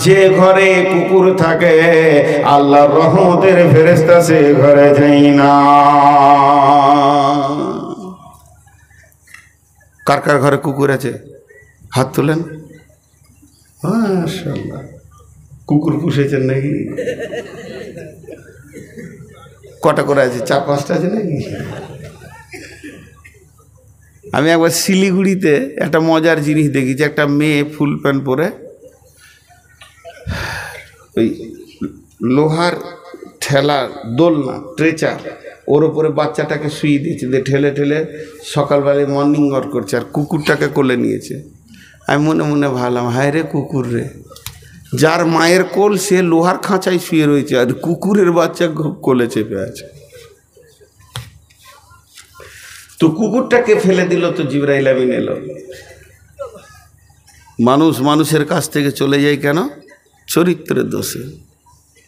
যে ঘরে কুকুর থাকে আল্লাহর রহমতের ফেরেশতা সে ঘরে যায় না। কার কার ঘরে কুকুর আছে হাত তোলেন। মাশাআল্লাহ, কুকুর পুষেছেন নাকি? কটা করে আছে? 4-5টা আছে নাকি? আমি একবার শিলিগুড়িতে একটা মজার জিনিস দেখেছি। একটা মেয়ে ফুল প্যান্ট পরে ওই লোহার ঠেলা দোলনা ট্রেচার ওর উপরে বাচ্চাটাকে শুয়ে দিয়েছে, দিয়ে ঠেলে ঠেলে সকালবেলায় মর্নিং ওয়াক করছে, আর কুকুরটাকে কোলে নিয়েছে। আমি মনে মনে ভাবলাম, হায় রে কুকুর রে, যার মায়ের কোল সে লোহার খাঁচায় শুয়ে রয়েছে, আর কুকুরের বাচ্চা কোলে চেপে আছে। তো কুকুরটাকে ফেলে দিল, তো জিবরাইল আমিন এলো। মানুষ মানুষের কাছ থেকে চলে যায় কেন? চরিত্রের দোষে।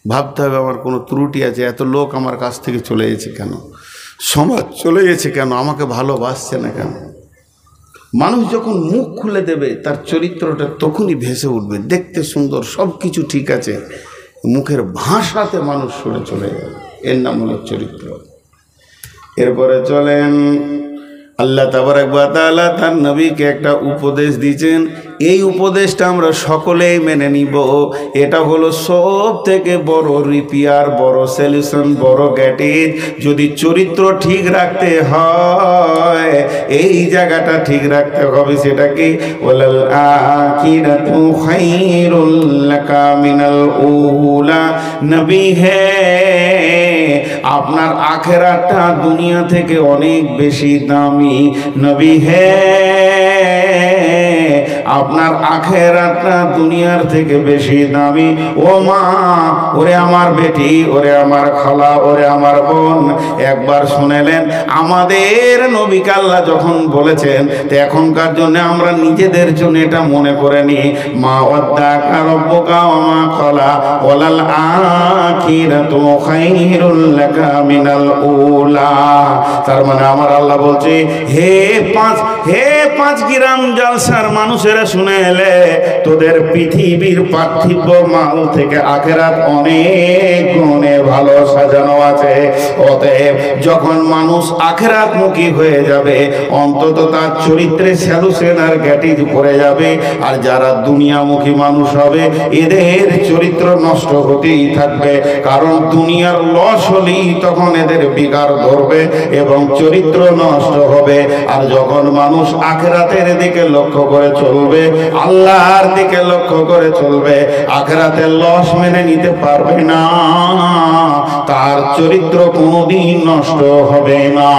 ভাবতে হবে আমার কোনো ত্রুটি আছে, এত লোক আমার কাছ থেকে চলে গেছে কেন, সমাজ চলে গেছে কেন, আমাকে ভালোবাসছে না কেন। মানুষ যখন মুখ খুলে দেবে তার চরিত্রটা তখনই ভেসে উঠবে। দেখতে সুন্দর, সব কিছু ঠিক আছে, মুখের ভাষাতে মানুষ সরে চলে যাবে, এর নাম হলো চরিত্র। এরপরে চলেন, আল্লাহ তাবারক ওয়া তাআলা তার নবীকে একটা উপদেশ দিয়েছেন। এই উপদেশটা আমরা সকলেই মেনে নিব। এটা হলো সব থেকে বড় রিপেয়ার, বড় সলিউশন, বড় গ্যাটিজ। যদি চরিত্র ঠিক রাখতে হয়, এই জায়গাটা ঠিক রাখতে হবে। সেটা কি? ওয়ালাল আখিরাতু খায়রুল লাকা মিনাল উলা। নবী হে, আপনার আখিরাতটা দুনিয়া থেকে অনেক বেশি দামি। নবী হে, আপনার আখিরাতটা দুনিয়ার থেকে বেশি দামি। ও মা, ওরে আমার বেটি, ওরে আমার খালা, ওরে আমার বোন, একবার শুনেলেন আমাদের নবীকে আল্লাহ যখন বলেছেন, তো এখনকার জন্য আমরা নিজেদের জন্য এটা মনে করে নি, মা ওয়াদ্দাকা রাব্বুকা ওয়া মা ক্বালা ওয়ালাল আখিরাতু খায়রুল লাকা মিনাল উলা। তার মানে আমার আল্লাহ বলছে, হে পাঁচ গ্রাম জলসার মানুষেরা শুনে এলে, তোদের পৃথিবীর পার্থিব মাল থেকে আখিরাত অনেক গুণে ভালো সাজানো আছে। অতএব যখন মানুষ আখিরাত মুখী হয়ে যাবে, অন্তত তার চরিত্রে স্যালুশন আর গ্যাটিজ পড়ে যাবে। আর যারা দুনিয়ামুখী মানুষ হবে, এদের চরিত্র নষ্ট হতেই থাকবে। কারণ দুনিয়ার লস হলেই তখন এদের বিকার ধরবে এবং চরিত্র নষ্ট হবে। আর যখন মানুষ আখিরাতের দিকে লক্ষ্য করে চলবে, আল্লাহর দিকে লক্ষ্য করে চলবে, আখিরাতের লস মেনে নিতে পারবে না, তার চরিত্র কোনোদিন নষ্ট হবে না।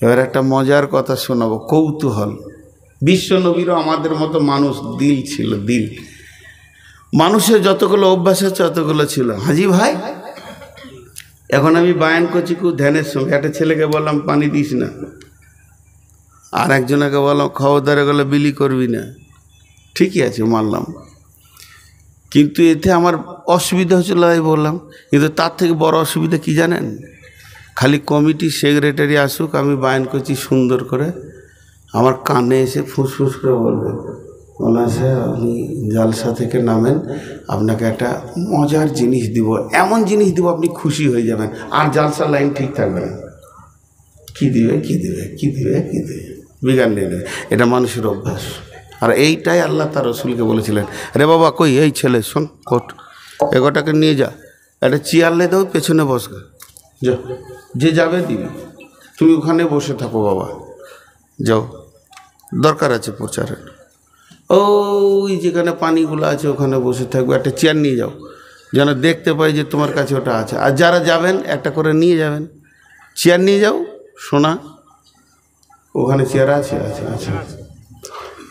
এবার একটা মজার কথা শোনাবো, কৌতূহল। বিশ্ব নবীরও আমাদের মতো মানুষ দিল ছিল, দিল। মানুষের যতগুলো অভ্যাস আছে ততগুলো ছিল। হাজি ভাই, এখন আমি বায়ান করছি খুব ধ্যানের সঙ্গে। একটা ছেলেকে বললাম পানি দিস না, আর একজনকে বললাম খবরদারে গেলে বিলি করবি না। ঠিকই আছে, মানলাম, কিন্তু এতে আমার অসুবিধা হচ্ছিল, তাই বললাম। কিন্তু তার থেকে বড় অসুবিধা কি জানেন? খালি কমিটি সেক্রেটারি আসুক, আমি বায়ান করছি সুন্দর করে, আমার কানে এসে ফুসফুস করে বলবে, মৌলানা সাহেব আপনি জালসা থেকে নামেন, আপনাকে একটা মজার জিনিস দিব, এমন জিনিস দিব আপনি খুশি হয়ে যাবেন। আর জালসা লাইন ঠিক থাকবে না। কী দিবে, কী দিবে, কী দিবে, কী দিবে, বিজ্ঞান নেই। এটা মানুষের অভ্যাস। আর এইটাই আল্লাহ তার রসুলকে বলেছিলেন, রে বাবা কই এই ছেলে, শোন, কোট এগোটাকে নিয়ে যা, একটা চেয়ার লে দাও, পেছনে বসবে, যা, যে যাবে দিবি, তুমি ওখানে বসে থাকো বাবা, যাও, দরকার আছে প্রচারের। ওই যেখানে পানিগুলো আছে ওখানে বসে থাকবে, একটা চেয়ার নিয়ে যাও, যেন দেখতে পাই যে তোমার কাছে ওটা আছে। আর যারা যাবেন একটা করে নিয়ে যাবেন, চেয়ার নিয়ে যাও, শোনা ওখানে চেয়ার আছে, আছে, আছে।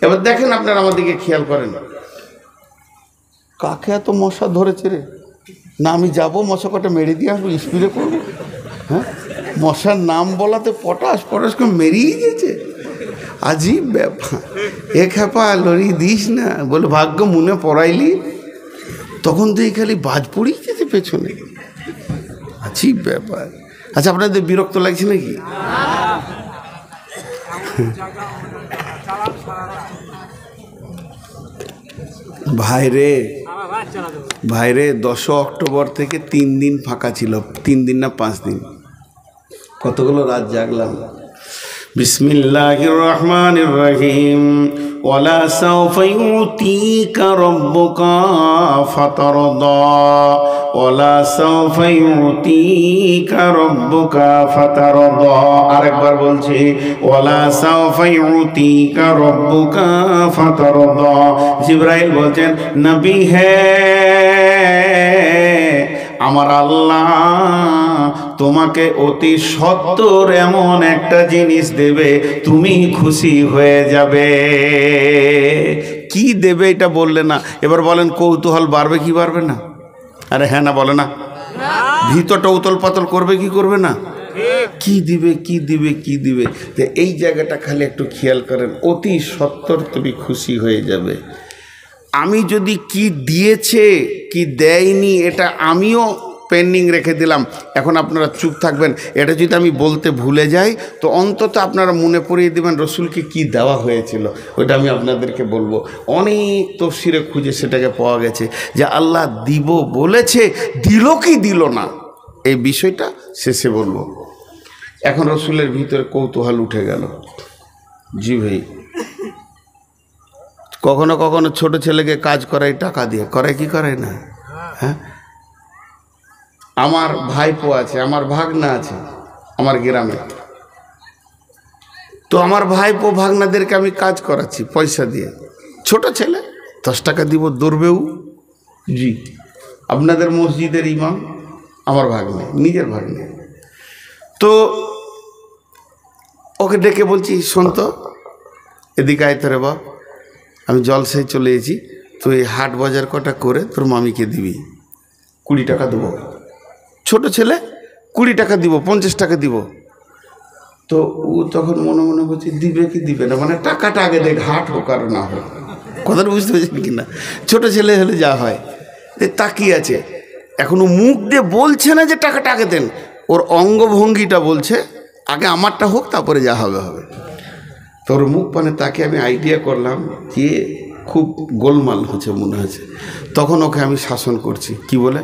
এবার দেখেন আপনারা আমার দিকে খেয়াল করেন, কাকে এত মশা ধরেছে রে? না আমি যাবো মশা কটা মেরে দিয়ে আসবো, স্প্রে করবো? হ্যাঁ, মশার নাম বলাতে পটাশ পটাশ করে মেরিয়ে গেছে। আজীব ব্যাপার। এ খেপা লড়ি দিস না বলে ভাগ্য মনে পড়াইলি, তখন তো এই খালি বাজ পড়েই যেতে পেছনে। আজীব ব্যাপার। আচ্ছা, আপনাদের বিরক্ত লাগছে নাকি? ভাইরে ভাইরে 10 অক্টোবর থেকে 3 দিন ফাঁকা ছিল, 3 দিন না 5 দিন, কতগুলো রাত জাগলাম। বিসমিল্লাহির রহমানির রহিম। ওয়ালা সাওফা ইউতিকা রাব্বুকা ফাতারদা, ওয়ালা সাওফা ইউতিকা রাব্বুকা ফাতারদা। আরেকবার বলছি, ওয়ালা সাওফা ইউতিকা রাব্বুকা ফাতারদা। জিবরাইল বলছেন, নবী হে আমার আল্লাহ তোমাকে অতি সত্বর এমন একটা জিনিস দেবে, তুমি খুশি হয়ে যাবে। কি দেবে এটা বললে না। এবার বলেন কৌতূহল বাড়বে কি বাড়বে না? আরে হ্যাঁ না বলে না? ভিতরটা উতল পাতল করবে কি করবে না? কি দিবে কি দিবে কি দিবে। তো এই জায়গাটা খালি একটু খেয়াল করেন, অতি সত্বর তুমি খুশি হয়ে যাবে। আমি যদি কি দিয়েছে কি দেয়নি এটা আমিও পেন্ডিং রেখে দিলাম, এখন আপনারা চুপ থাকবেন। এটা যদি আমি বলতে ভুলে যাই তো অন্তত আপনারা মনে পড়িয়ে দেবেন রসুলকে কি দেওয়া হয়েছিল, ওইটা আমি আপনাদেরকে বলবো। অনেক তফসিরে খুঁজে সেটাকে পাওয়া গেছে যে আল্লাহ দিব বলেছে, দিল কি দিল না এই বিষয়টা শেষে বলবো। এখন রসুলের ভিতরে কৌতূহল উঠে গেল। জি ভাই, কখনো কখনো ছোট ছেলেকে কাজ করায় টাকা দিয়ে, করে কি করে না? হ্যাঁ, আমার ভাইপো আছে, আমার ভাগনা আছে আমার গ্রামে, তো আমার ভাইপো ভাগনাদেরকে আমি কাজ করাচ্ছি পয়সা দিয়ে। ছোট ছেলে, 10 টাকা দিব, দৌড়বেও। জি, আপনাদের মসজিদের ইমাম আমার ভাগ্নে, নিজের ভাগ্নে। তো ওকে ডেকে বলছি, শোন তো এদিকে আয় তোরে বাপ, আমি জলসায় চলে এসেছি, তুই হাট বাজার কটা করে তোর মামিকে দিবি, 20 টাকা দেবো। ছোট ছেলে, 20 টাকা দিব, 50 টাকা দিব। তো ও তখন মনে মনে বলছে দিবে কি দিবে না, মানে টাকাটা আগে দেখ, হাট হোক আর না হোক। কথাটা বুঝতে পেরেছেন কিনা? ছোট ছেলে হলে যা হয়, তাকিয়ে আছে, এখনো মুখ দিয়ে বলছে না যে টাকাটা আগে দেন, ওর অঙ্গভঙ্গিটা বলছে আগে আমারটা হোক তারপরে যা হবে হবে। তোর মুখ পানে তাকে আমি আইডিয়া করলাম যে খুব গোলমাল হচ্ছে মনে হচ্ছে। তখন ওকে আমি শাসন করছি, কি বলে,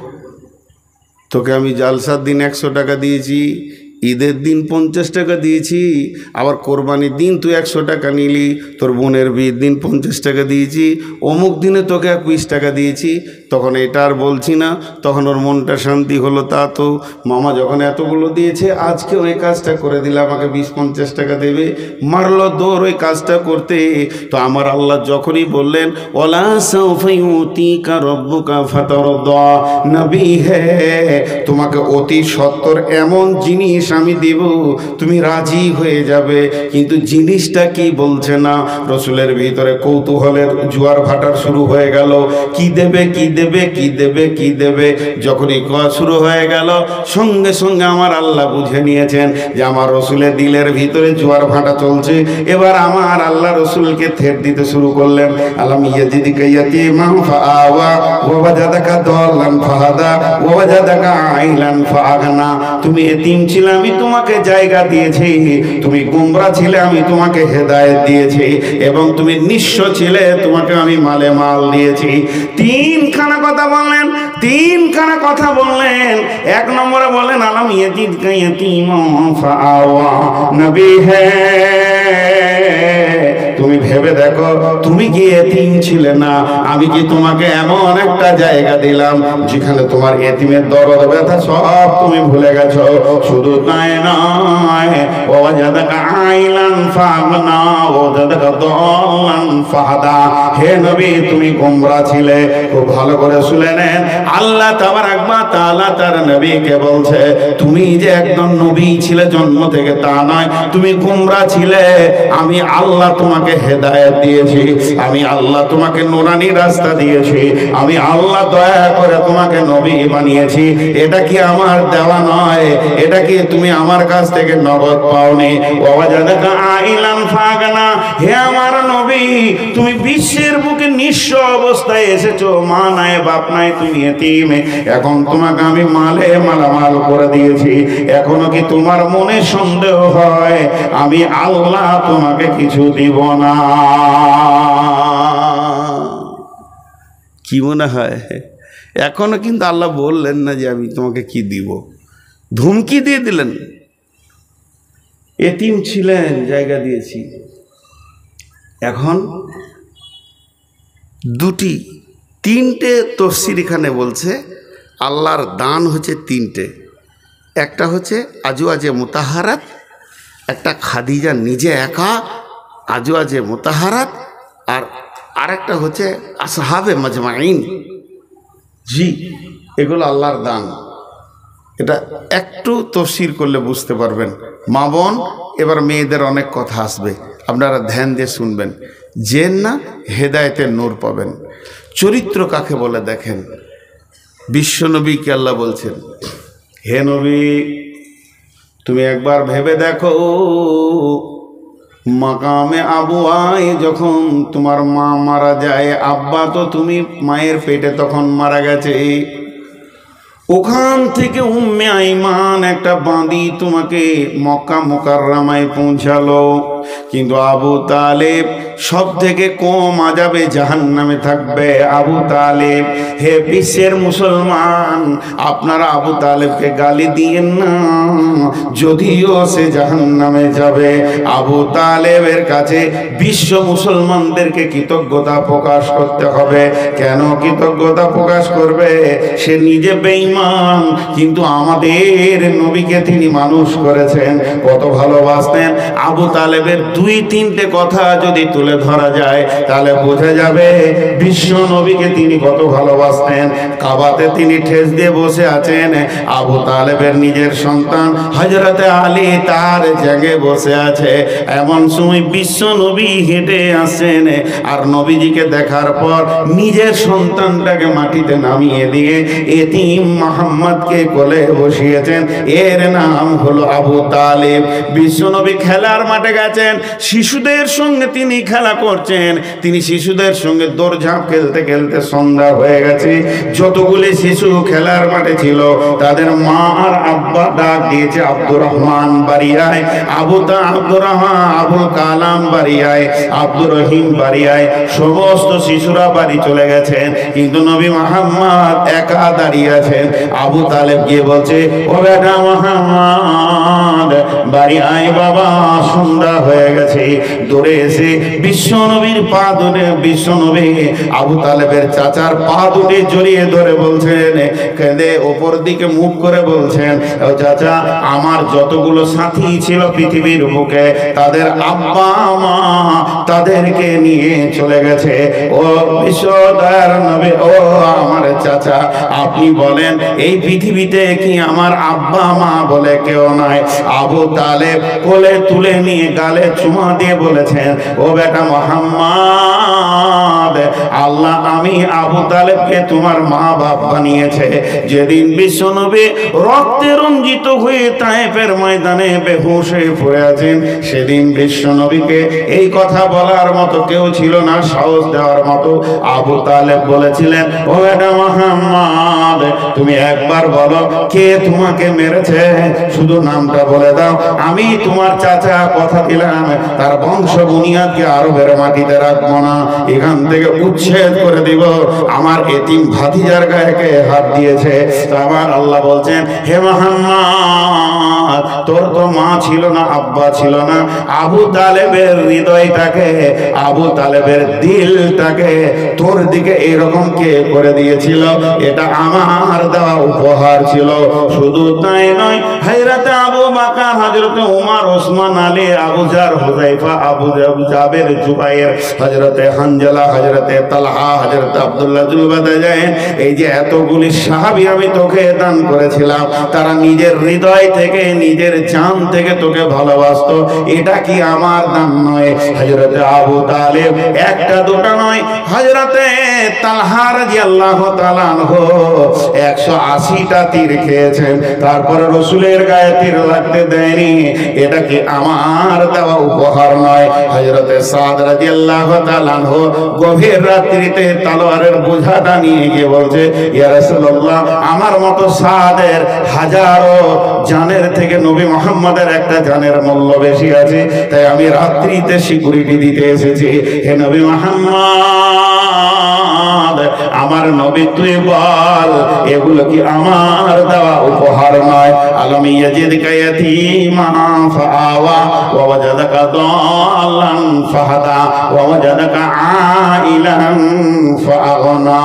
তোকে আমি জালসার দিন 100 টাকা দিয়েছি, ঈদের দিন 50 টাকা দিয়েছি, আবার কোরবানির দিন তুই 100 টাকা নিলি, তোর বোনের বিয়ের দিন 50 টাকা দিয়েছি, অমুক দিনে তোকে 20 টাকা দিয়েছি। তখন এটা আর বলছি না, তখন ওর মনটা শান্তি হলো। তা তো মামা যখন এতগুলো দিয়েছে, আজকে ওই কাজটা করে দিলে আমাকে 20-50 টাকা দেবে। মারলো দৌড় ওই কাজটা করতে। তো আমার আল্লাহ যখনই বললেন ওয়ালা সাওফা ইউতিকা রাব্বুকা ফাতারদা, নবী হে তোমাকে অতি সত্বর এমন জিনিস আমি দেব, তুমি রাজি হয়ে যাবে। কিন্তু জিনিসটা কি বলছে না। রসুলের ভিতরে কৌতূহলের জোয়ার ভাটার শুরু হয়ে গেল, কি দেবে কি দেবে কি দেবে কি দেবে। যখনই কোয়া শুরু হয়ে গেল, সঙ্গে সঙ্গে আমার আল্লাহ বুঝে নিয়েছেন যে আমার রসুলের দিলের ভিতরে জোয়ার ভাটা চলছে। এবার আমার আল্লাহ রসুলকে থেট দিতে শুরু করলেন। আলাম ইয়াজিদিকা ইয়াতীমান ফাআওয়া ওয়া ওয়াজাদাকা দাল্লান ফাহাদা ওয়া ওয়াজাদাকা আইলান ফাআগনা। তুমি এতিম ছিলে, আমি তোমাকে জায়গা দিয়েছি, তুমি গোমরা ছিলে, আমি তোমাকে হেদায়েত দিয়েছি, এবং তুমি নিঃস্ব ছিলে, তোমাকে আমি মালে মাল দিয়েছি। 3খানা কথা বললেন, 3খানা কথা বললেন। 1 নম্বরে বললেন আলাম ইয়াজিদকা ইয়াতীমান ফাআওয়া, নবী হে তুমি ভেবে দেখো, তুমি কি এতিম ছিলে না, আমি কি তোমাকে এমন একটা জায়গা দিলাম যেখানে তোমার এতিমের দরদ ব্যথা সব তুমি ভুলে গেছো। শুধু তাই নয়, ওয়াজাদাকা আইলান ফাগনা ওয়াজাদাকা দাল্লান ফাহাদা। হে নবী তুমি গোমরা ছিলে। খুব ভালো করে শুনে নেন, আল্লাহ তাবারাক ওয়া তাআলা তার নবীকে বলছে তুমি যে একদম নবী ছিলে জন্ম থেকে তা নয়, তুমি গোমরা ছিলে, আমি আল্লাহ তোমাকে হেদায়েত হেদায়েত দিয়েছি, আমি আল্লাহ তোমাকে নুরানি রাস্তা দিয়েছি, আমি আল্লাহ দয়া করে তোমাকে নবী বানিয়েছি। এটা কি আমার দেওয়া নয়? এটা কি তুমি আমার কাছ থেকে নগদ পাওনি? ওয়াজাদাকা আইলান ফাগানা, হে আমার নবী, তুমি বিশ্বের বুকে নিঃস্ব অবস্থায় এসেছো, মা নাই বাপ নাই, তুমি এতিম। এখন তোমাকে আমি মালে মালামাল করে দিয়েছি, এখনো কি তোমার মনে সন্দেহ হয় আমি আল্লাহ তোমাকে কিছু দিব না? কি মনে হয়? এখনো কিন্তু আল্লাহ বললেন না যে আমি তোমাকে কি দিব, ধুমকি দিয়ে দিলেন। এতিম ছিলেন, জায়গা দিয়েছি। এখন তিনটে তফসির এখানে বলছে আল্লাহর দান হচ্ছে তিনটে। একটা হচ্ছে আজওয়াজে মুতাহারাত, একটা খাদিজা নিজে একা আজওয়াজে মুতাহারাত, আর আরেকটা হচ্ছে আসহাবে মাজমাইন। জি, এগুলো আল্লাহর দান। এটা একটু তফসির করলে বুঝতে পারবেন। মা বোন, এবার মেয়েদের অনেক কথা আসবে, আপনারা ধ্যান দিয়ে শুনবেন, জেন না হেদায়েতের নূর পাবেন। চরিত্র কাকে বলে দেখেন। বিশ্বনবীকে আল্লাহ বলছেন, হে নবী, তুমি একবার ভেবে দেখো, মাকামে আবুয়ায় যখন তোমার মা মারা যায়, আব্বা তো তুমি মায়ের পেটে তখন মারা গেছে, ওখান থেকে উম্মে আইমান একটা বাঁধি তোমাকে মক্কা মুকাররমায় পৌঁছালো। কিন্তু আবু তালেব সব থেকে কম আযাবে জাহান্নামে থাকবে। আবু তালেব, হে বিশ্বের মুসলমান, আপনারা আবু তালেবকে গালি দিয়েন না, যদিও সে জাহান্নামে যাবে। আবু তালেবের কাছে বিশ্ব মুসলমানদেরকে কৃতজ্ঞতা প্রকাশ করতে হবে। কেন কৃতজ্ঞতা প্রকাশ করবে? সে নিজে বেঈমান, কিন্তু আমাদের নবীকে তিনি মানুষ করেছেন, কত ভালোবাসতেন। আবু তালেবের দুই তিনটে কথা যদি তুলে ধরা যায় তাহলে বোঝা যাবে বিশ্ব নবীকে তিনি কত ভালোবাসতেন। কাবাতে তিনি ঠেস দিয়ে বসে আছেন, আবু তালেবের নিজের সন্তান হযরতে আলী তার জায়গায় বসে আছে। এমন সময় বিশ্ব নবী হেঁটে আসেন, আর নবীজিকে দেখার পর নিজের সন্তানটাকে মাটিতে নামিয়ে দিয়ে এতিম মুহাম্মদকে কোলে বসিয়েছেন। এর নাম হলো আবু তালেব। বিশ্ব নবী খেলার মাঠে গেছেন, শিশুদের সঙ্গে তিনি খেলা করছেন। তিনি শিশুদের সঙ্গে দৌড়ঝাঁপ খেলতে খেলতে সন্ধ্যা হয়ে গেছে। যতগুলি শিশু খেলার মাঠে ছিল তাদের মা আর আব্বা ডাক দিয়েছে, আব্দুর রহমান বাড়ি আয়, আব্দুর রহমান, আবুল কালাম বাড়ি আয়, আব্দুর রহিম বাড়ি আয়। সমস্ত শিশুরা বাড়ি চলে গেছেন, কিন্তু নবী মুহাম্মদ একা দাঁড়িয়ে আছেন। আবু তালেব গিয়ে বলছে, ও বেটা মুহাম্মদ বাড়ি আয় বাবা, সন্ধ্যা হয়ে গেছে। দৌড়ে এসে বিশ্ব নবীর পা ধরে, বিশ্ব নবী আবু তালেবের চাচার পা দুটি জড়িয়ে ধরে বলছেন, কেঁদে ওপর দিকে মুখ করে বলছেন, ও চাচা, আমার যতগুলো সাথী ছিল পৃথিবীর বুকে তাদের আব্বা মা তাদেরকে নিয়ে চলে গেছে। ও বিশ্ব দয়ার নবী, ও আমার চাচা, আপনি বলেন এই পৃথিবীতে কি আমার আব্বা মা বলে কেউ নাই? আবু তালেব কোলে তুলে নিয়ে গালে চুমা দিয়ে বলেছেন, ও বেটা মুহাম্মদ, আল্লাহ আমি আবু তালেবকে তোমার মা বাপ বানিয়েছে। যেদিন বিশ্বনবী রক্তে রঞ্জিত হয়ে তায়েফের ময়দানে বেহুশ হয়ে পড়ে আছেন, সেদিন বিশ্বনবীকে এই কথা বলার মতো কেউ ছিল না, সাহস দেওয়ার মতো। আবু তালেব বলেছিলেন, ও বেটা মুহাম্মদ, তুমি একবার বলো কে তোমাকে মেরেছে, শুধু নামটা বলে দাও, আমি তোমার চাচা কথা দিলাম তার বংশ বুনিয়াদকে আরবের মাটিতে রাখবো না, এখান থেকে উচ্ছেদ করে দিব। আমার এতিম ভাতিজার গায়ে হাত দিয়েছে। তো আমার আল্লাহ বলছেন, হে মুহাম্মদ, তোর তো মা ছিল না, আব্বা ছিল না। আবু তালেবের হৃদয়টাকে, আবু তালেবের দিলটাকে তোর দিকে এরকম কে করে দিয়েছিল? এটা আমার দেওয়া উপহার ছিল। শুধু তাই নয়, হযরত আবু বকর, হযরত উমর, ওসমান আলী, আবু জার, হুযায়ফা, আবু জাবের, জুবাইর, হযরত হানজালা, হযরত তালহা, হযরত আব্দুল্লাহ জুলবাদাজাইন, এই যে এতগুলি সাহাবী আমি তোকে দান করেছিলাম, তারা নিজের হৃদয় থেকে, নিজের জান থেকে তোকে ভালোবাসতো। এটা কি আমার দান নয়? হযরতে আবু তালিব একটা দুটো নয়, হযরতে তালহা রাদিয়াল্লাহু তাআলা আনহু 180টা তীর খেয়েছেন, তারপরে রাসূলের গায়ে তীর লাগতে দেয়নি। এটা কি আমার দেওয়া উপহার নয়? হযরতে সাদ রাদিয়াল্লাহু তাআলা আনহু গভীর রাত্রিতে তলোয়ারের বোঝাটা নিয়ে গিয়ে বলছে, ইয়া রাসূলুল্লাহ, আমার মতো সাদের হাজারো জানের থেকে নবী মুহাম্মদের একটা জানের মূল্য বেশি আছে, তাই আমি রাত্রিতে সিকিউরিটি দিতে এসেছি। হে নবী মুহাম্মদ, আমার নবী তুই বল, এগুলো কি আমার দেওয়া উপহার নয়? আলম ইয়াজিদকা ইয়াতীমান ফাআওয়া ওয়া ওয়াজাদাকা দাল্লান ফাহাদা ওয়া ওয়াজাদাকা আইলান ফাআগনা।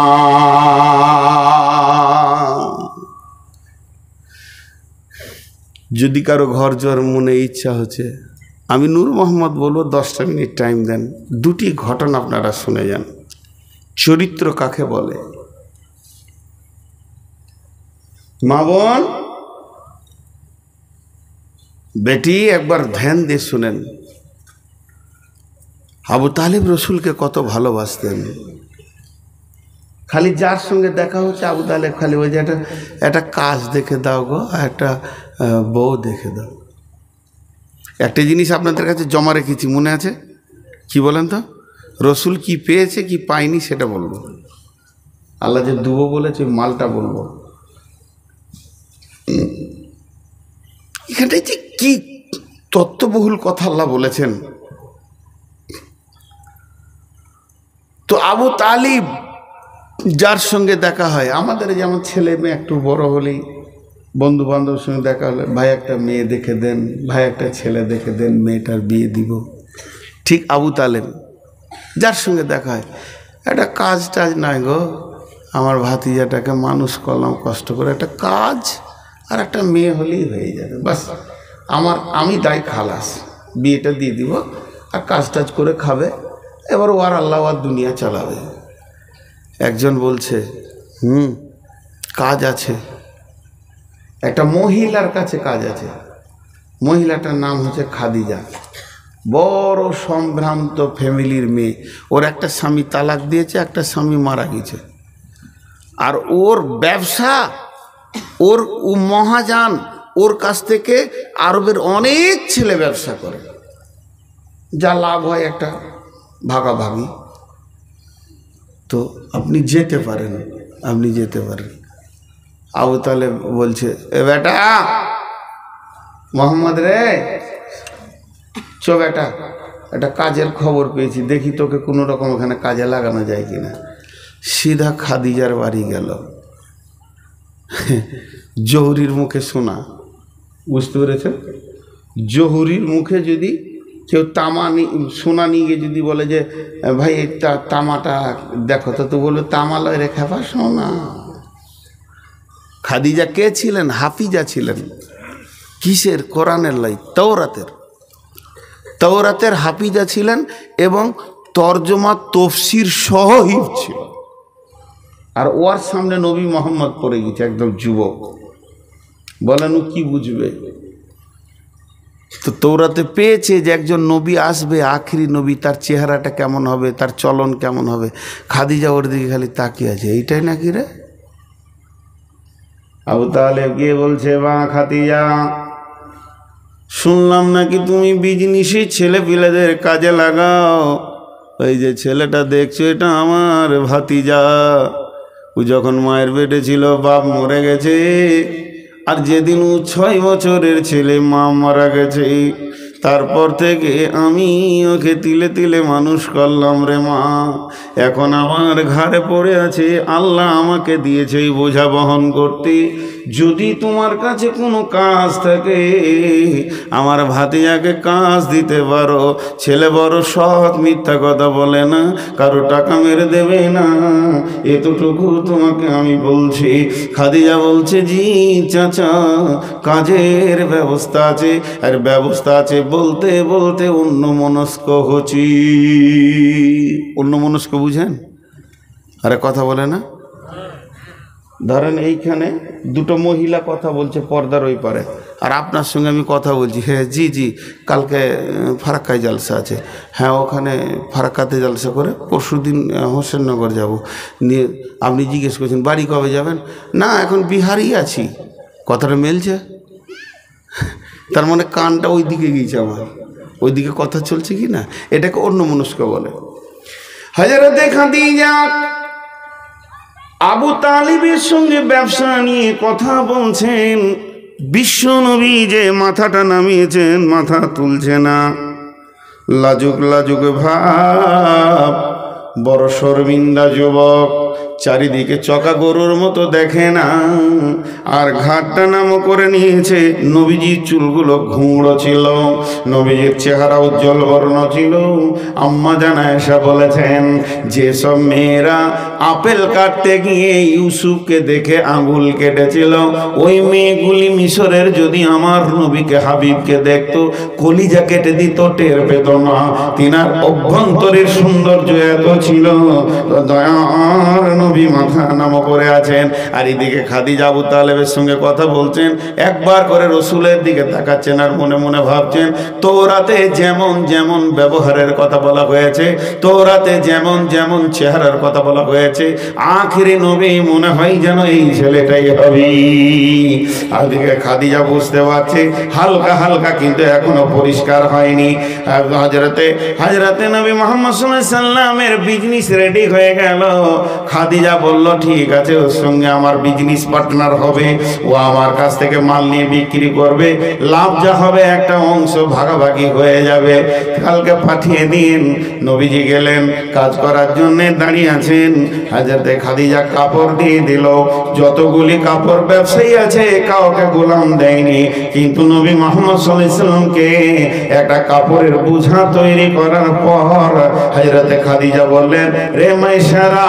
যদি কারো ঘর জোয়ার মনে ইচ্ছা হচ্ছে, আমি নূর মোহাম্মদ বলবো 10টা মিনিট টাইম দেন, দুটি ঘটনা আপনারা শুনে যান। চরিত্র কাকে বলে? মা বোন বেটি একবার ধ্যান দিয়ে শুনেন। আবু তালিব রসুলকে কত ভালোবাসতেন। খালি যার সঙ্গে দেখা হচ্ছে আবু তালেব খালি ওই যে একটা কাজ দেখে দাও গো, একটা বউ দেখে দাও। একটা জিনিস আপনাদের কাছে জমা রেখেছি, মনে আছে? কি বলেন তো? রসুল কি পেয়েছে কি পায়নি সেটা বলবো। আল্লাহ যে দুবো বলেছে মালটা বলবো। এখানটায় যে কি তত্ত্ববহুল কথা আল্লাহ বলেছেন। তো আবু তালিব যার সঙ্গে দেখা হয়, আমাদের যেমন ছেলে মেয়ে একটু বড় হলেই বন্ধু বান্ধবের সঙ্গে দেখা হলে, ভাই একটা মেয়ে দেখে দেন, ভাই একটা ছেলে দেখে দেন, মেয়েটার বিয়ে দিব। ঠিক আবু তালেব যার সঙ্গে দেখা হয়, একটা কাজ টাজ নয় গো, আমার ভাতিজাটাকে মানুষ করলাম কষ্ট করে, একটা কাজ আর একটা মেয়ে হলেই হয়ে যাবে, বাস আমি দায় খালাস, বিয়েটা দিয়ে দিব আর কাজ টাজ করে খাবে, এবার ওর আল্লাহ আর দুনিয়া চালাবে। একজন বলছে কাজ আছে, একটা মহিলার কাছে কাজ আছে। মহিলাটার নাম হচ্ছে খাদিজা, বড় সম্ভ্রান্ত ফ্যামিলির মেয়ে। ওর একটা স্বামী তালাক দিয়েছে, একটা স্বামী মারা গেছে, আর ওর ব্যবসা, ওর মহাজান, ওর কাছ থেকে আরবের অনেক ছেলে ব্যবসা করে, যা লাভ হয় একটা ভাগাভাগি। তো আপনি যেতে পারেন, আপনি যেতে পারেন। আবু তালেব বলছে, এ বেটা মোহাম্মদ রে, চো বেটা, একটা কাজের খবর পেয়েছি, দেখি তোকে কোনো রকম ওখানে কাজে লাগানো যায় কিনা। সিধা খাদিজার বাড়ি গেল। জহুরির মুখে শোনা, বুঝতে পেরেছেন? জহুরির মুখে যদি কেউ সোনা নিয়ে গিয়ে যদি বলে যে ভাই এটা তামাটা দেখো, তো বলবে তামা লয় রে খেপা, সোনা। খাদিজা কে ছিলেন? হাফিজা ছিলেন। কিসের? কোরআনের লাই, তওরাতের হাফিজা ছিলেন এবং তর্জমা তফসির সহ হিফজ ছিল। আর ওর সামনে নবী মোহাম্মদ পড়ে গেছে, একদম যুবক, বলেন ও কি বুঝবে? তো তওরাতে পেয়েছে যে একজন নবী আসবে, আখেরি নবী, তার চেহারাটা কেমন হবে, তার চলন কেমন হবে। খাদিজা ওর দিকে খালি তাকিয়ে আছে, এইটাই নাকি রে? আবু তালেব গিয়ে বলছে, বা খাদিজা, শুনলাম নাকি তুমি বিজনেসি ছেলে পিলেদের কাজে লাগাও। ওই যে ছেলেটা দেখছো, এটা আমার ভাতিজা। ও যখন মায়ের পেটে ছিল বাপ মরে গেছে, আর যেদিন ও 6 বছরের ছেলে মা মারা গেছে, তারপর থেকে আমি ওকে তিলে তিলে মানুষ করলাম রে মা। এখন আমার ঘাড়ে পড়ে আছে, আল্লাহ আমাকে দিয়েছে এই বোঝা বহন করতে। যদি তোমার কাছে কোনো কাজ থাকে, আমার ভাতিজাকে কাজ দিতে পারো। ছেলে বড় সৎ, মিথ্যা কথা বলে না, কারো টাকা মেরে দেবে না, এতটুকু তোমাকে আমি বলছি। খাদিজা বলছে, জি চাচা, কাজের ব্যবস্থা আছে। আর ব্যবস্থা আছে বলতে বলতে অন্যমনস্ক হচ্ছি। অন্যমনস্ক বুঝেন? আরে কথা বলে না? ধরেন এইখানে দুটো মহিলা কথা বলছে পর্দার ওই পারে, আর আপনার সঙ্গে আমি কথা বলছি, হ্যাঁ জি জি, কালকে ফারাক্কায় জালসা আছে, হ্যাঁ ওখানে ফারাক্কাতে জালসা করে পরশুদিন হোসেননগর যাব। নিয়ে আপনি জিজ্ঞেস করছেন বাড়ি কবে যাবেন? না এখন বিহারেই আছি। কথাটা মেলছে? তার মানে কানটা ওই দিকে গিয়েছে আমার, ওই দিকে কথা চলছে কি না, এটাকে অন্যমনস্ক বলে। হযরতে খাদিজা আবু তালিবের সঙ্গে ব্যবসা নিয়ে কথা বলছেন। বিশ্ব নবী যে মাথাটা নামিয়েছেন, মাথা তুলছে না, লাজুক লাজুক ভাব, বড় শর্মিন্দা যুবক, চারিদিকে চকা গরুর মতো দেখে না, আর ঘাটটা নামও করে নিয়েছে। নবীজির চুলগুলো ঘুমড়ো ছিল, নবীজির চেহারা উজ্জ্বল বর্ণ ছিল। আম্মা জানা এসা বলেছেন, যেসব মেয়েরা আপেল কাটতে গিয়ে ইউসুফকে দেখে আঙুল কেটেছিল, ওই মেয়েগুলি মিশরের যদি আমার নবীকে হাবিবকে দেখতো, কলিজা কেটে দিত, টের পেত না। তিনার অভ্যন্তরের সৌন্দর্য এত ছিল, দয়ার নবী মাথা নামো করে আছেন। আর এদিকে খাদিজা আবু তালেবের সঙ্গে কথা বলছেন, একবার করে রসুলের দিকে তাকাচ্ছেন আর মনে মনে ভাবছেন, তোরাতে যেমন যেমন ব্যবহারের কথা বলা হয়েছে, তোরাতে যেমন যেমন চেহারার কথা বলা হয়েছে, আখিরি নবী মনে হয় যেন এই ছেলেটাই হবে। আর দিকে খাদিজা বুঝতে পারছে হালকা হালকা, কিন্তু এখনো পরিষ্কার হয়নি। হযরতে নবী মুহাম্মদ সাল্লাল্লাহু আলাইহি সাল্লামের বিজনেস রেডি হয়ে গেল। খাদিজা বলল, ঠিক আছে, ওর সঙ্গে আমার বিজনেস পার্টনার হবে, ও আমার কাছ থেকে মাল নিয়ে বিক্রি করবে, লাভ যা হবে একটা অংশ ভাগাভাগি হয়ে যাবে, কালকে পাঠিয়ে দিন। নবীজি গেলেন, কাজ করার জন্য দাঁড়িয়ে আছেন। হযরতে খাদিজা কাপড় দিয়ে দিল। যতগুলি কাপড় ব্যবসায়ী আছে কাউকে গোলাম দেয়নি, কিন্তু নবী মুহাম্মদ সাল্লাল্লাহু আলাইহি সাল্লামকে একটা কাপড়ের বোঝা তৈরি করার পর হযরতে খাদিজা বললেন, রে মাইসারা,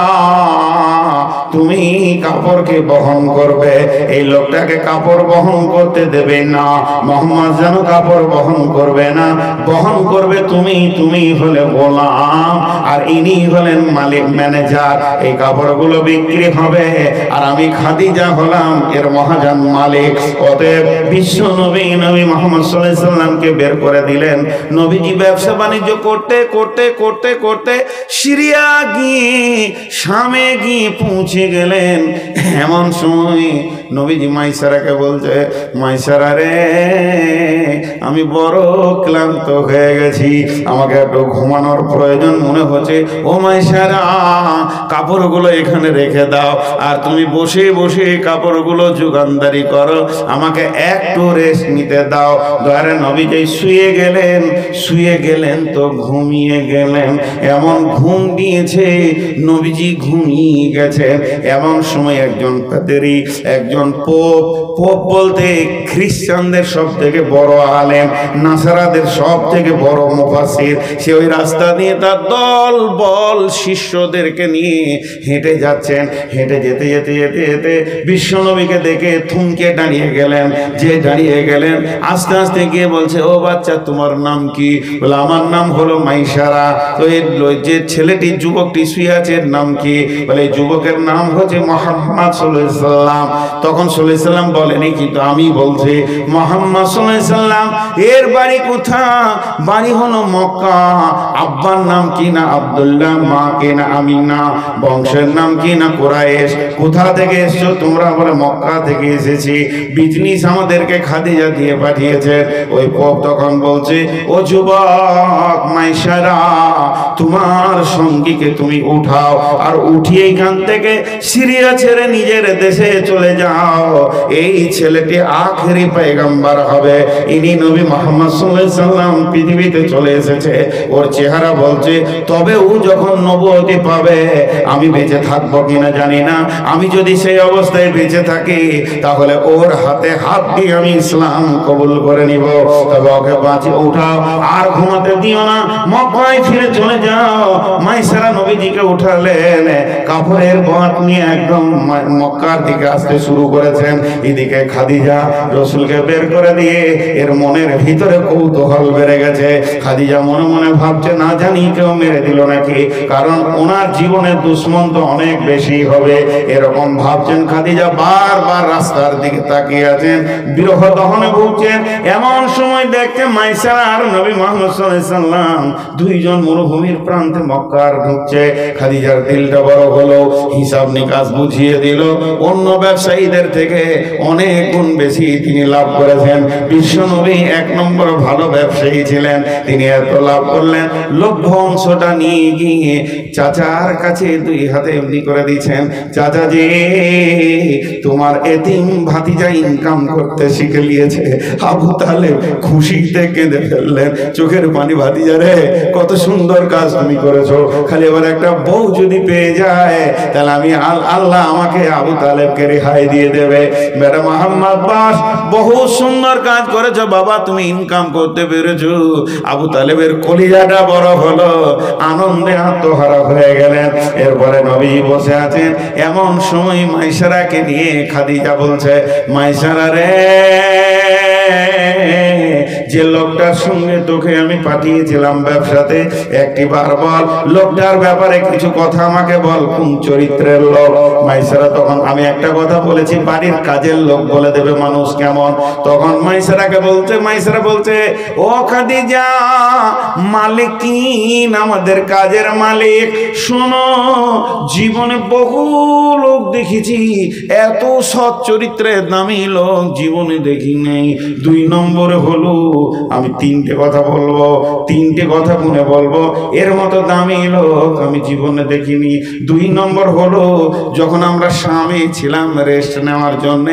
তুমি কাপড়কে বহন করবে, এই লোকটাকে কাপড় বহন করতে দেবে না। মুহাম্মদ যেন কাপড় বহন করবে না, বহন করবে তুমি। তুমি হলে গোলাম, আর ইনি হলেন মালিক, ম্যানেজার। এই কাপড়গুলো বিক্রি হবে, আর আমি খাদিজা হলাম এর মহাজন মালিক। অতএব বিশ্ব নবী মুহাম্মদ সাল্লাল্লাহু আলাইহি সাল্লামকে বের করে দিলেন। নবীজি ব্যবসা বাণিজ্য করতে করতে করতে করতে সিরিয়া গিয়ে, শামে গিয়ে পৌঁছে গেলেন। এমন সময় নবীজি মাইসারাকে বলছে, মাইসারা রে, আমি বড় ক্লান্ত হয়ে গেছি, আমাকে একটু ঘুমানোর প্রয়োজন মনে হচ্ছে। ও মাইসারা, কাপড়গুলো এখানে রেখে দাও, আর তুমি বসে বসে কাপড়গুলো যোগানদারি করো, আমাকে একটু রেস্ট নিতে দাও। দয়ারে নবীজি শুয়ে গেলেন তো ঘুমিয়ে গেলেন। এমন ঘুম দিয়েছে, নবীজি ঘুমিয়ে গেছে। এমন সময় একজন পাদ্রী, একজন পোপ বলতে খ্রিস্টানদের সব থেকে বড় আলেম, নাসারাদের সব থেকে বড় মুফাসসির, সে ওই রাস্তা দিয়ে তার দল বল শিষ্যদেরকে নিয়ে হেঁটে যাচ্ছেন। হেঁটে যেতে যেতে যেতে যেতে বিশ্বনবীকে দেখে থমকে দাঁড়িয়ে গেলেন। যে দাঁড়িয়ে গেলেন, আস্তে আস্তে গিয়ে বলছে, ও বাচ্চা, তোমার নাম কি? বলে, আমার নাম হলো মাইসারা। তো যে ছেলেটি, যুবকটি শুয়ে আছে, এর নাম কি? বলে, এই যুবকের নাম হচ্ছে মুহাম্মদ সাল্লাল্লাহু আলাইহি সাল্লাম। তখন সাল্লাল্লাহু আলাইহি সাল্লাম বলেনি, কিন্তু আমি বলছি মুহাম্মদ সাল্লাল্লাহু আলাইহি সাল্লাম এর বাড়ি কোথায়? বাড়ি হলো মক্কা। আব্বার নাম কি? না আব্দুল্লাহ। মা কে? না আমিনা। বংশের নাম কি? না কুরাইশ। কোথা থেকে এসছো তোমরা? বলে, মক্কা থেকে এসেছি, বিজনেস আমাদেরকে খাদিজা দিয়ে পাঠিয়েছে। ওই পোপ তখন বলছে, ও যুবক মাইসারা, তোমার সঙ্গীকে তুমি উঠাও, আর উঠিয়ে এখান থেকে সিরিয়া ছেড়ে নিজের দেশে চলে যাও। এই ছেলেটি আখেরি পয়গম্বর হবে, ইনি নবী মুহাম্মদ সাল্লাল্লাহু আলাইহি সাল্লাম পৃথিবীতে চলে এসেছে। ওর চেহারা বলছে, তবে ও যখন নবুয়তি পাবে, আমি বেঁচে থাকবো কিনা জানি না। আমি যদি সেই অবস্থায় বেঁচে থাকি, তাহলে ওর হাতে হাত দিয়ে আমি ইসলাম কবুল করে নিব। তবে ওকে বাঁচিয়ে উঠাও, আর ঘুমাতে দিও না, মক্কায় ফিরে চলে যাও। মাইসারা নবীজিকে উঠালেন, কাপড়ের বাঁট নিয়ে একদম মক্কার দিকে আসতে শুরু শুরু করেছেন। এদিকে খাদিজা রসুলকে বের করে দিয়ে এর মনের ভিতরে কৌতূহল বেড়ে গেছে। খাদিজা মনে মনে ভাবছে না জানি কেউ মেরে দিল নাকি, কারণ ওনার জীবনের দুশ্মন তো অনেক বেশি হবে, এরকম ভাবছেন। খাদিজা বারবার রাস্তার দিকে তাকিয়ে আছেন, বিরহ দহনে ভুগছেন। এমন সময় দেখতে মাইসারা আর নবী মুহাম্মদ সাল্লাল্লাহু আলাইহি সাল্লাম দুইজন মরুভূমির প্রান্তে মক্কার ঢুকছে। খাদিজার দিলটা বড় হলো, হিসাব নিকাশ বুঝিয়ে দিল। অন্য ব্যবসায়ীদের থেকে অনেক গুণ বেশি তিনি লাভ করেছেন। বিশ্বনবী এক নম্বর ভালো ব্যবসায়ী ছিলেন। তিনি এত লাভ করলেন, লভ্য অংশটা নিয়ে গিয়ে চাচার কাছে দুই হাতে এমনি করে দিয়েছেন, চাচা জি তোমার এতিম ভাতিজা ইনকাম করতে শিখে নিয়েছে। আবু তালেব খুশিতে কেঁদে ফেললেন, চোখের পানি, ভাতিজা রে কত সুন্দর কাজ তুমি করেছো, খালি এবার একটা বউ যদি পেয়ে যায় তাহলে আমি আল্লাহ আমাকে আবু তালেবকে রেহাই দিয়ে দেবে। বেটা মোহাম্মদ বাস বহু সুন্দর কাজ করেছো বাবা, তুমি ইনকাম করতে পেরেছো। আবু তালেবের কলিজাটা বড় হলো, আনন্দে আত্মহারা হয়ে গেলেন। এরপরে নবী বসে আছেন। এমন সময় মাইসারাকে নিয়ে খাদিজা বলছে, মাইসারা রে যে লোকটার সঙ্গে তোকে আমি পাঠিয়েছিলাম ব্যবসাতে, একটি বার বল লোকটার ব্যাপারে কিছু কথা আমাকে বল, কোন চরিত্রের লোক। মাইসারা তখন, আমি একটা কথা বলেছি বাড়ির কাজের লোক বলে দেবে মানুষ কেমন। তখন মাইসারাকে বলছে, মাইসারা বলছে ও খাদিজা মালিকিন, আমাদের কাজের মালিক, শোনো জীবনে বহু লোক দেখেছি, এত সৎ চরিত্রের দামি লোক জীবনে দেখি নেই। দুই নম্বরে হলো আমি তিনটে কথা বলবো, তিনটে কথা গুনে বলবো, এর মতো দামি লোক আমি জীবনে দেখিনি। দুই নম্বর হলো যখন আমরা শামে ছিলাম রেস্ট নেওয়ার জন্য,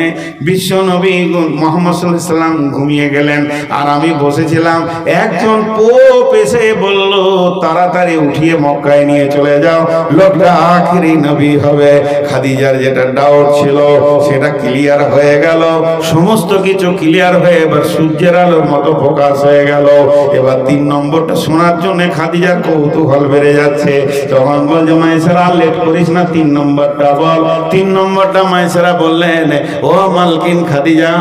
বিশ্ব নবী মুহাম্মদ সাল্লাল্লাহু আলাইহি সাল্লাম ঘুমিয়ে গেলেন আর আমি বসেছিলাম, একজন পোপ এসে বলল তাড়াতাড়ি উঠিয়ে মক্কায় নিয়ে চলে যাও, লোকটা আখেরি নবী হবে। খাদিজার যেটা ডাউট ছিল সেটা ক্লিয়ার হয়ে গেল, সমস্ত কিছু ক্লিয়ার হয়ে এবার সূর্যের আলোর মতো ফোকাস হয়ে গেল। এবার তিন নম্বরটা শোনার জন্য খাদিজার কৌতূহল বেড়ে যাচ্ছে। তখন বলছে মাইসারা লেট করিস না, তিন নম্বরটা বল। তিন নম্বরটা মাইসারা বললেন, ও মালকিন খাদিজা,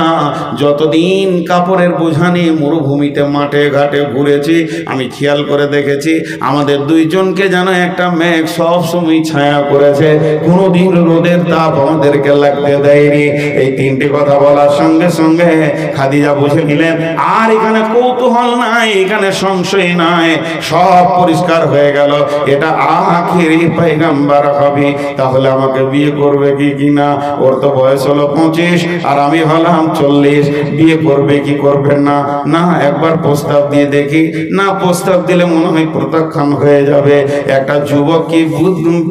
যতদিন কাপড়ের বোঝা নিয়ে মরুভূমিতে মাঠে ঘাটে ঘুরেছি আমি খেয়াল করে দেখেছি আমাদের দুইজনকে যেন একটা মেঘ সব সময় ছায়া করেছে, কোনোদিন রোদের তাপ আমাদেরকে লাগতে দেয়নি। এই তিনটি কথা বলার সঙ্গে সঙ্গে খাদিজা বুঝে নিলেন আর এখানে কৌতূহল নাই, এখানে সংশয় নাই, সব পরিষ্কার হয়ে গেল, এটা আখেরি পয়গম্বর হবে। তাহলে আমাকে বিয়ে করবে কি কিনা? ওর তো বয়স হলো 25 আর আমি হলাম 40, বিয়ে করবে কি করবে না? না একবার প্রস্তাব দিয়ে দেখি, না প্রস্তাব দিলে মনে হয় প্রত্যাখ্যান হয়ে যাবে, একটা যুবক কি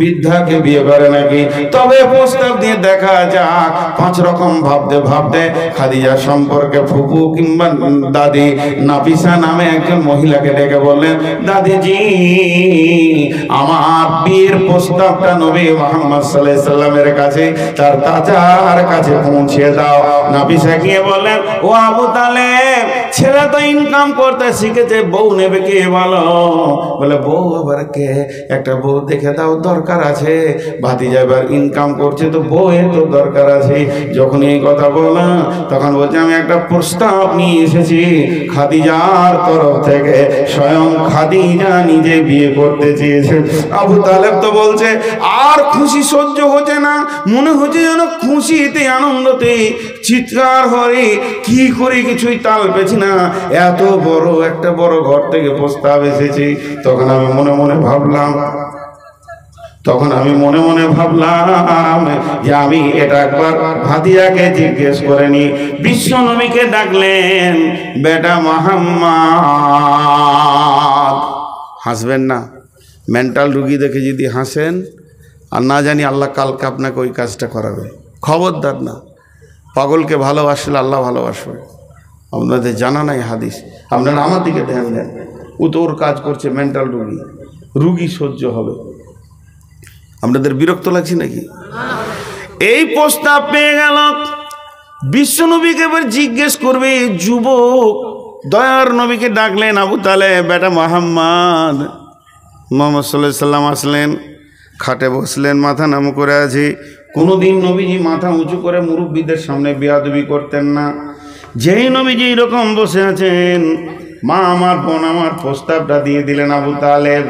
বৃদ্ধাকে বিয়ে করে নাকি? তবে প্রস্তাব দিয়ে দেখা যাক। 5 রকম ভাবতে ভাবতে খাদিজা সম্পর্কে ফুপু কিংবা দাদি নাফিসা নামে একজন মহিলাকে ডেকে বললেন, দাদিজি আমার বিয়ের প্রস্তাবটা নবী মুহাম্মদ সাল্লাল্লাহু আলাইহি সাল্লামের কাছে, তার চাচার কাছে পৌঁছে দাও। নাফিসা গিয়ে বললেন, ও আবু তালেব ছেলে তো ইনকাম করতে শিখেছে, বউ নেবে কে বলো? বলে বউ আবার কে? একটা বউ দেখে দাও, দরকার আছে। ভাতিজা এবার ইনকাম করছে তো বউয়ের তো দরকার আছে। যখন এই কথা বললাম তখন বলছে আমি একটা প্রস্তাব নিয়ে এসেছি খাদিজার তরফ থেকে, স্বয়ং খাদিজা নিজে বিয়ে করতে চেয়েছে। আবু তালেব তো বলছে আর খুশি সহ্য হচ্ছে না, মনে হচ্ছে যেন খুশিতে আনন্দতে চিৎকার হরে কি করে কিছুই তাল পেছি না, এত বড় একটা বড় ঘর থেকে প্রস্তাব এসেছে। তখন আমি মনে মনে ভাবলাম যে আমি এটা একবার ভাতিজাকে জিজ্ঞেস করে নি। বিশ্ব নবীকে ডাকলেন, বেটা মুহাম্মদ হাসবেন না, মেন্টাল রুগী দেখে যদি হাসেন আর না জানি আল্লাহ কালকে আপনাকে ওই কাজটা করাবে, খবরদার না। পাগলকে ভালোবাসলে আল্লাহ ভালোবাসবে, আপনাদের জানা নাই হাদিস, আপনারা আমার দিকে ধ্যান দেন। ও তো ওর কাজ করছে, মেন্টাল রুগী সহ্য হবে। আপনাদের বিরক্ত লাগছে নাকি? এই প্রস্তাব পেয়ে গেল, বিশ্বনবীকে এবার জিজ্ঞেস করবে। যুবক দয়ার নবীকে ডাকলেন, আবু তালেব বেটা মুহাম্মদ সাল্লাল্লাহু আলাইহি সাল্লাম আসলেন, খাটে বসলেন, মাথা নাম করে আছে, কোনোদিন নবীজি মাথা উঁচু করে মুরব্বীদের সামনে বেয়াদবি করতেন না। যেই নবীজি এরকম বসে আছেন, মা আমার, বোন আমার প্রস্তাবটা দিয়ে দিলেন আবু তালেব।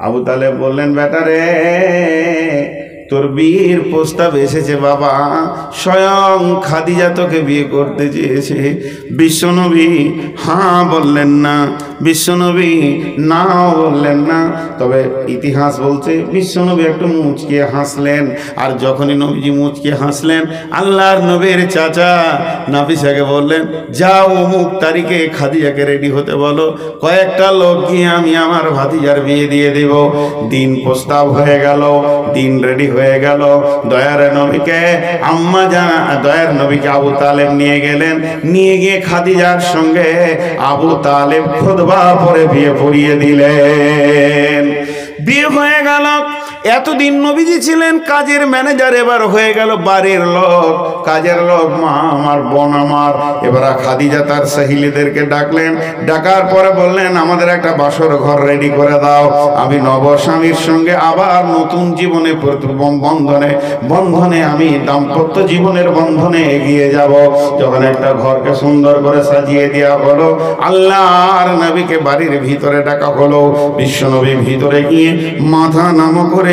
আবু তালেব বললেন, বেটা রে, তোর বিয়ের প্রস্তাব এসেছে বাবা, স্বয়ং খাদিজা তোকে বিয়ে করতে চেয়েছে। বিশ্বনবী হ্যাঁ বললেন না, বিশ্বনবী নাও বললেন না। তবে ইতিহাস বলছে বিশ্বনবী একটু মুচকিয়ে হাসলেন। আর যখনই নবীজি মুচকিয়ে হাসলেন, আল্লাহর নবীর চাচা নাফিসাকে বললেন, যাও অমুক তারিখে খাদিজাকে রেডি হতে বলো, কয়েকটা লোক গিয়ে আমি আমার ভাতিজার বিয়ে দিয়ে দেব। দিন প্রস্তাব হয়ে গেল, দিন রেডি হয়ে গেল। দয়ার নবীকে দয়ার নবীকে আবু তালেব নিয়ে গেলেন। নিয়ে গিয়ে খাদিজার সঙ্গে আবু তালেব খুতবা পড়ে বিয়ে পড়িয়ে দিলেন। বিয়ে হয়ে গেল। এতদিন নবীজি ছিলেন কাজের ম্যানেজার, এবার হয়ে গেল বাড়ির লোক, কাজের লোক। মা আমার, বোন আমার। এবার খাদিজা তার সহেলিদেরকে ডাকলেন। ডাকার পরে বললেন, আমাদের একটা বাসর ঘর রেডি করে দাও, আমি নবস্বামীর সঙ্গে আবার নতুন জীবনে বন্ধনে আমি দাম্পত্য জীবনের বন্ধনে এগিয়ে যাব। যখন একটা ঘরকে সুন্দর করে সাজিয়ে দেওয়া হলো, আল্লাহর নবীকে বাড়ির ভিতরে ডাকা হলো। বিশ্বনবী ভিতরে গিয়ে মাথা নামো করে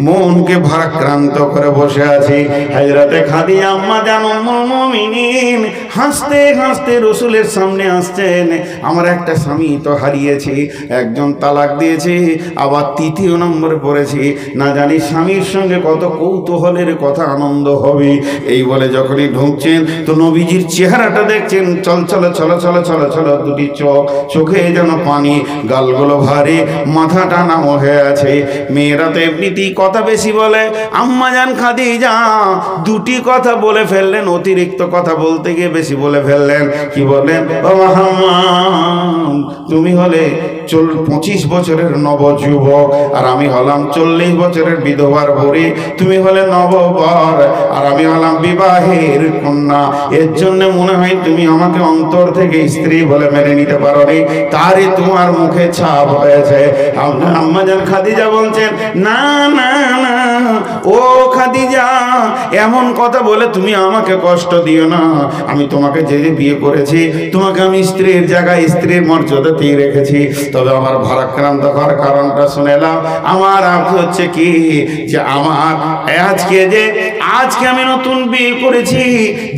মনকে ভারাক্রান্ত করে বসে আছি। হযরতে খাদিজা আম্মা জান উম্মুল মুমিনিন হাসতে হাসতে রাসূলের সামনে আসছেন। আমার একটা স্বামী তো হারিয়েছি, একজন তালাক দিয়েছি, আবার তৃতীয় নম্বরে পড়েছি, না জানি স্বামীর সঙ্গে কত কৌতূহলের কথা, আনন্দ হবে। এই বলে যখনই ঢুকছেন তো নবীজির চেহারাটা দেখছেন, চল চলো চলো চলো চলো চলো, দুটি চোখে যেন পানি, গালগুলো ভারী, মাথাটা নামো হয়ে আছে। মেয়েরা তো এমনিতেই কথা বেশি বলে। আম্মা জান খাদিজা দুটি কথা বলে ফেললেন, অতিরিক্ত কথা বলতে গিয়ে বেশি বলে ফেললেন। কি বলেন? ও মুহাম্মদ, তুমি হলে 25 বছরের নবযুবক, আর আমি হলাম 40 বছরের বিধবার বুড়ি। তুমি হলে নববর, আর আমি হলাম বিবাহের কন্যা। এর জন্য মনে হয় তুমি আমাকে অন্তর থেকে স্ত্রী বলে মেনে নিতে পারোনি, তারই তোমার মুখে ছাপ হয়েছে। আম্মা জান খাদিজা বলছেন, না না না, ও খাদিজা, এমন কথা বলে তুমি আমাকে কষ্ট দিও না। আমি তোমাকে যে বিয়ে করেছি, তোমাকে আমি স্ত্রীর জায়গায় স্ত্রীর মর্যাদাতেই রেখেছি। তবে আমার ভারাক্রান্ত হওয়ার কারণটা শুনে নাও। আমার হচ্ছে কি, যে আমার আজকে আমি নতুন বিয়ে করেছি,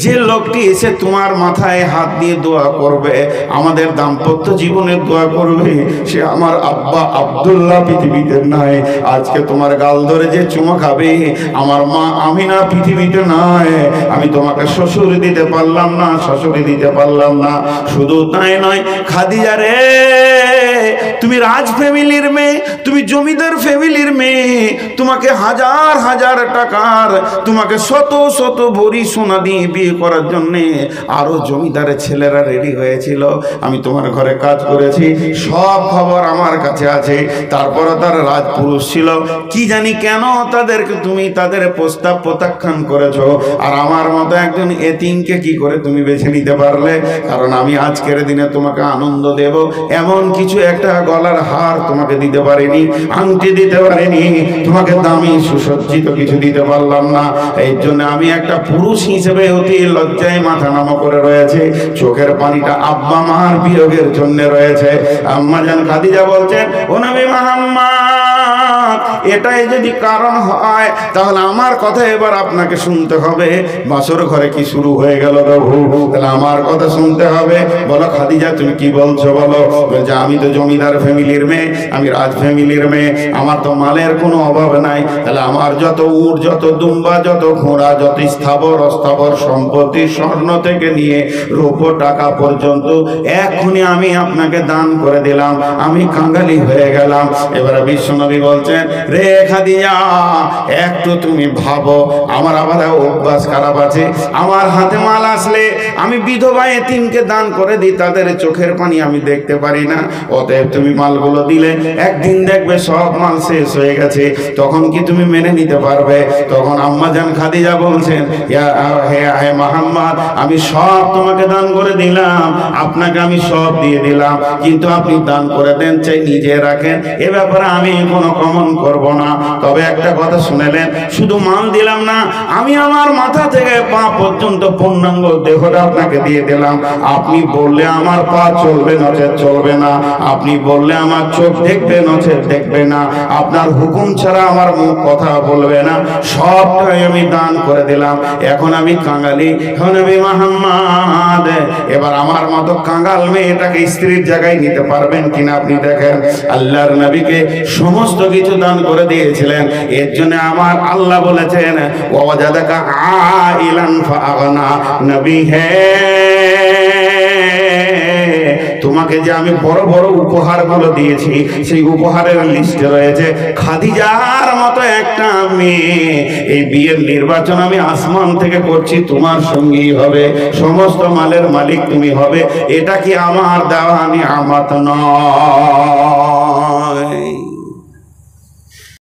যে লোকটি এসে তোমার মাথায় হাত দিয়ে দোয়া করবে, আমাদের দাম্পত্য জীবনের দোয়া করবে, সে আমার আব্বা আব্দুল্লাহ পৃথিবীতে নাই। আজকে তোমার গাল ধরে যে চুমা খাবে, আমার মা আমিনা পৃথিবীতে নাই। আমি তোমাকে শ্বশুর দিতে পারলাম না, শাশুড়ি দিতে পারলাম না। শুধু তাই নয় খাদিজা রে, তুমি রাজ ফ্যামিলির মেয়ে, তুমি জমিদার ফ্যামিলির মেয়ে, তোমাকে হাজার হাজার টাকার, তোমাকে শত শত ভরি সোনা দিয়ে বিয়ে করার জন্য আরো জমিদারের ছেলেরা রেডি হয়েছিল। আমি তোমার ঘরে কাজ করেছি, সব খবর আমার কাছে আছে। তারপরে তার রাজপুরুষ ছিল, কি জানি কেন তুমি তাদের প্রস্তাব প্রত্যাখ্যান করেছো। আর আমার মতো একজন এতিমকে কি করে তুমি বেছে নিতে পারলে? কারণ আমি আজকের দিনে তোমাকে আনন্দ দেব এমন কিছু একটা গলার হার তোমাকে দিতে পারিনি, আংটি দিতে পারিনি, তোমাকে দামি সুসজ্জিত কিছু দিতে পারলাম না। এই জন্য আমি একটা পুরুষ হিসেবে অতি লজ্জায় মাথা নামা করে রয়েছে। চোখের পানিটা আব্বা মার বিয়োগের জন্য রয়েছে। আম্মা জান খাদিজা বলছেন, ও নবী মুহাম্মদ, এটাই যদি কারণ হয় তাহলে আমার কথা এবার আপনাকে শুনতে হবে। বাসর ঘরে কি শুরু হয়ে গেল প্রভু, তাহলে আমার কথা শুনতে হবে। বলো খাদিজা, তুমি কি বলছো বলো। বলছে, আমি তো জমিদার ফ্যামিলির মেয়ে, আমি রাজ ফ্যামিলির মেয়ে, আমার তো মালের কোনো অভাব নাই। তাহলে আমার যত উট, যত দুম্বা, যত ঘোড়া, যত স্থাবর অস্থাবর সম্পত্তি, স্বর্ণ থেকে নিয়ে রূপো টাকা পর্যন্ত এক্ষুনি আমি আপনাকে দান করে দিলাম। আমি কাঙ্গালি হয়ে গেলাম। এবারে বিশ্বনবী বলছেন, রে খাদিজা, একটু তুমি ভাবো, আমার আবার অভ্যাস খারাপ আছে। আমার হাতে মাল আসলে আমি বিধবা এতিমকে দান করে দিই, তাদের চোখের পানি আমি দেখতে পারি না। অতএব তুমি মালগুলো দিলে একদিন দেখবে সব মাল শেষ হয়ে গেছে, তখন কি তুমি মেনে নিতে পারবে? তখন আম্মা জান খাদিজা বলছেন, হে মুহাম্মদ, আমি সব তোমাকে দান করে দিলাম, আপনাকে আমি সব দিয়ে দিলাম, কিন্তু আপনি দান করে দেন চাই নিজে রাখেন, এ ব্যাপারে আমি কোনো কমন করব করব না। তবে একটা কথা শুনেলেন, শুধু মাল দিলাম না, আমি আমার মাথা থেকে পা পর্যন্ত পূর্ণাঙ্গ দেহটা আপনাকে দিয়ে দিলাম। আপনি বললে আমার পা চলবে, নচেত চলবে না। আপনি বললে আমার চোখ দেখবে, নচেত দেখবে না। আপনার হুকুম ছাড়া আমার মুখ কথা বলবে না। সবটাই আমি দান করে দিলাম। এখন আমি কাঙালি, এখন আমি মুহাম্মদ। এবার আমার মতো কাঙাল মেয়েটাকে স্ত্রীর জায়গায় নিতে পারবেন কিনা আপনি দেখেন। আল্লাহর নবীকে সমস্ত কিছু দান করে দিয়েছিলেন। এর জন্য আমার আল্লাহ বলেছেন, ওয়াজাদাকা আইলান ফাআগনা। নবী হে, তোমাকে যে আমি বড় বড় উপহারগুলো দিয়েছি, সেই উপহারের লিস্টে রয়েছে খাদিজার মতো একটা মেয়ে। এই বিয়ের নির্বাচন আমি আসমান থেকে করছি, তোমার সঙ্গী হবে, সমস্ত মালের মালিক তুমি হবে। এটা কি আমার দেওয়া নিয়ামত নয়?